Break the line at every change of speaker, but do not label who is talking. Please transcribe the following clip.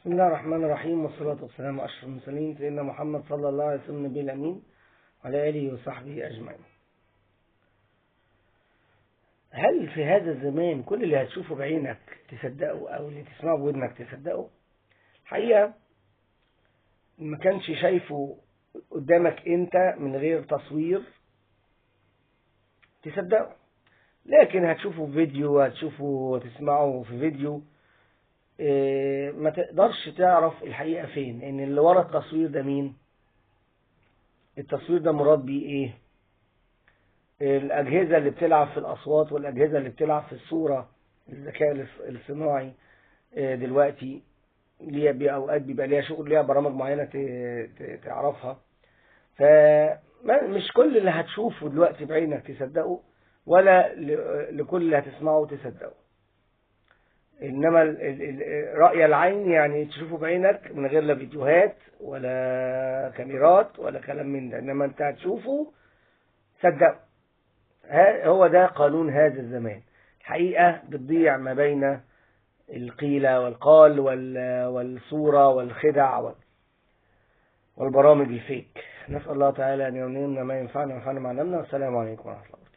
بسم الله الرحمن الرحيم، والصلاة والسلام على أشرف المرسلين سيدنا محمد صلى الله عليه وسلم النبي الأمين وعلى آله وصحبه أجمعين. هل في هذا الزمان كل اللي هتشوفه بعينك تصدقه أو اللي تسمعه بودنك تصدقه؟ الحقيقة ما كانش شايفه قدامك أنت من غير تصوير تصدقه، لكن هتشوفه في فيديو، هتشوفه وتسمعه في فيديو، ما تقدرش تعرف الحقيقة فين، ان اللي ورا التصوير ده مين، التصوير ده مراد بيه ايه، الأجهزة اللي بتلعب في الأصوات والأجهزة اللي بتلعب في الصورة، الذكاء الصناعي دلوقتي ليها أوقات بيبقى ليها شغل، ليها برامج معينة تعرفها. فمش كل اللي هتشوفه دلوقتي بعينك تصدقه، ولا لكل اللي هتسمعه تصدقه. إنما رأي العين يعني تشوفه بعينك من غير لا فيديوهات ولا كاميرات ولا كلام من ده، إنما أنت هتشوفه صدقه. هو ده قانون هذا الزمان. الحقيقة بتضيع ما بين القيل والقال والصورة والخدع والبرامج الفيك. نسأل الله تعالى أن يعلمنا ما ينفعنا وينفعنا ما علمنا، والسلام عليكم ورحمة الله.